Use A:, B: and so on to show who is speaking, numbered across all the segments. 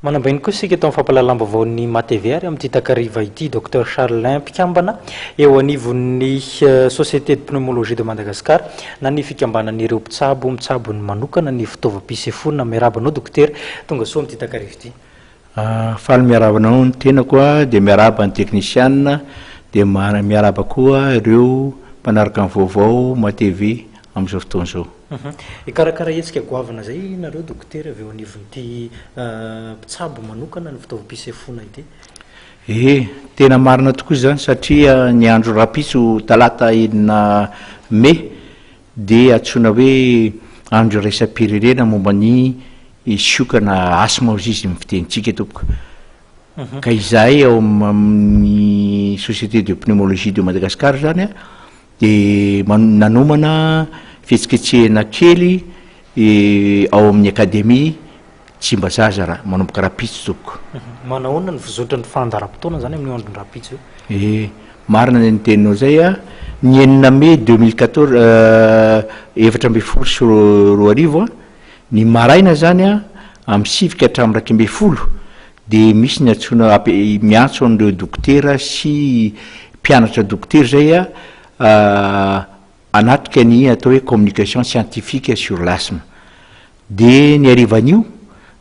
A: Manambainy koa sika tao fampalalam-baovao ny matv ary amin'ity takariva ity Dr Charlin Mpikambana eo anivon'ny Société de Pneumologie de Madagascar na ny fikambanan'ireo mitsabo ny manokana ny fitaovam-pisefoana miarabanao dokotera tonga soa amin'ity takariva ity.
B: Faly miarabanao ny tena koa dia miaraba ny technician dia miaraba koa ireo mpanaraka ny vaovao matv amin'izao fotoana izao.
A: Ikarakara hetsika goavana zay nareo dokotera avy eo anivon'ity mpitsabo manokana ny fitaovam-pisefoana ity.
B: Tena marina tokoa izany satria ny andro rapitso talata 4 Mai dia antsoina hoe andro raisam-pirenena momba ny siokana asma ozy izy mifitenitsika tompoko. Ka izahay ao amin'ny Société de Pneumologie de Madagascar zany dia nanomana fihetsiketsehana kely ao amin'ny akademia Tsimbazazara manomboka rapitso tompoko.
A: Manahoana ny fizotra ny fandaharam-potoana zany amin'ny andro rapitso?
B: Marina ny teninao zay ny 4 Mai 2014 7 sy 20 ny maraina zany amin'ny 7 hatramin'ny 2 dia misy ny antsoina miantso an'ireo dokotera sy mpianatra dokotera zay anatrika ny atao hoe communication scientifique sur l'asthme. Dia ny arivan'io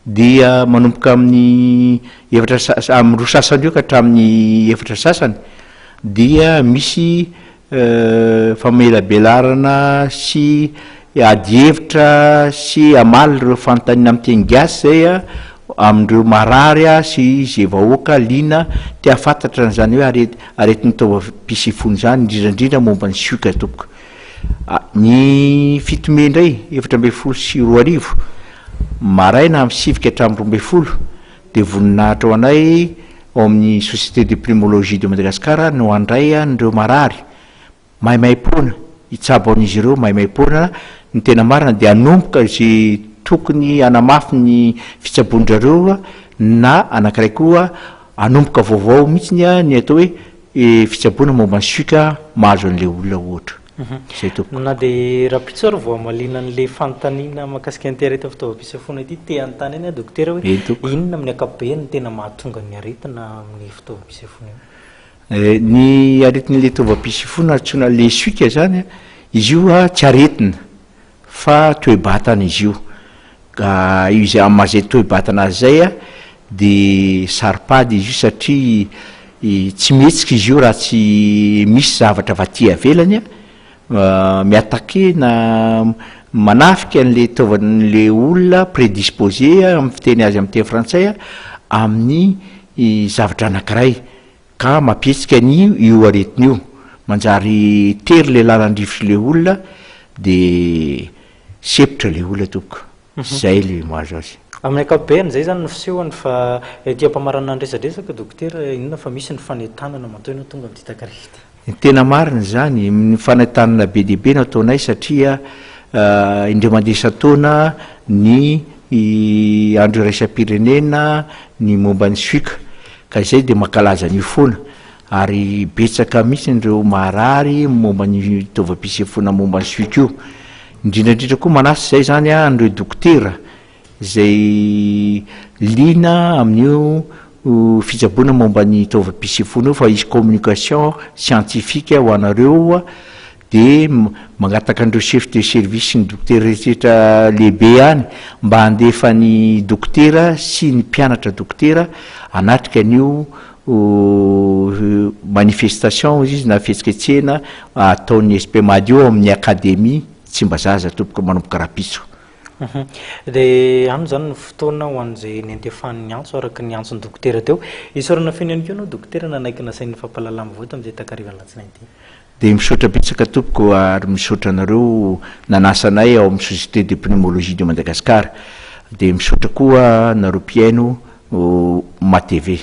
B: dia manomboka amin'ny amin'ny 2 sasany eo ka hatramin'ny 4 sasany dia misy famelabelarana sy ady hevitra sy amaly ireo fanontaniana amin'ny teny gasy zay amin'ireo marary sy izay vahoaka liana tia fantatra n'izany hoe aretin'ny taovam-pisefony zany indrindrandrindra momba ny sioka tompoko. Ny 7 Mai indray 7 sy 20 maraina amin'ny 7 hatramin'ny 20 dia voninahitra ho anay ao amin'ny Société de Pneumologie de Madagascar no handray n'ireo marary maimaimpona hitsabo an'izy ireo maimaimpona ny tena marina dia hanomboka izay tokony hanamafy ny fitsabondrareo na anankiray koa hanomboka vaovao mihitsy ny atao hoe fitsaboana momba ny sioka mahazo an'ilay olona ohatra. Zay tompoko.
A: Na dia rapitso ary vao amalina an'ilay fanontaniana mahakasika an'ity areta fitaovam-pisefoana ity te anontany any dokotera hoe inona amin'ny ankapobeny tena mahatonga ny aretina amin'ny fitaovam-pisefoana io?
B: Ny aretin'ilay fitaovam-pisefoana antsoina le sioka zany izy io tsy aretina fa toe-batana izy io. Ka izy am'zay toe-batana azy zay dia saripady izy io satria tsy mihetsika izy io raha tsy misy zavatra vaty avelany miatake na manafika an'le taovan'le olona prédisposé amin'ny fiteny azy amin'ny teny frantsay amin'ny zavatra anankiray ka mampietsika io aretina io manjary tery le lalandrivotry le olona dia sepitra le olona tompoko. Zay le mahazo azy.
A: Amin'ny ankapobeny zay zany no fisehoany fa ety ampamarana andresadresaka dokotera inona fa misy ny fanentanana matoina tonga amin'ity takariva ity.
B: Tena marina zany ny fanentanana be dia be no ataonay satria indray mandeha isan-taona ny andro raisam-pirenena ny momba ny sioka ka izay dia mankalaza an'io foana ary betsaka mihitsy ireo marary momba ny taovam-pisefoana momba ny sioka io. Indrindrandrindra koa manasa zay zany an'ireo dokotera zay liana amin'io fitsaboana momba ny taovam-pisefoana io fa izy communication scientifique ho anareo dia magnataka an'ireo chef de service ny dokotera rehetra lehibe any mba handefa ny dokotera sy ny mpianatra dokotera anatrika an'io manifestation izy na fihetsiketsehana ataon'ny spmadio amin'ny akademia Tsimbazaza tompoko manomboka rapitso.
A: Dia ano zany ny fotoana ho an'izay nentefan'ny antso araka ny antson'ny dokotera teo isorana fiainany keo anao dokotera nanaiky nasain'ny fampalalama voto amin'izay takariva latsinainy ity. Dia
B: misaotra bitsaka tompoko ary misaotra anareo nanasanay ao amin'ny Société de Pneumologie de Madagascar dia misaotra koa nareo mpiaino matv.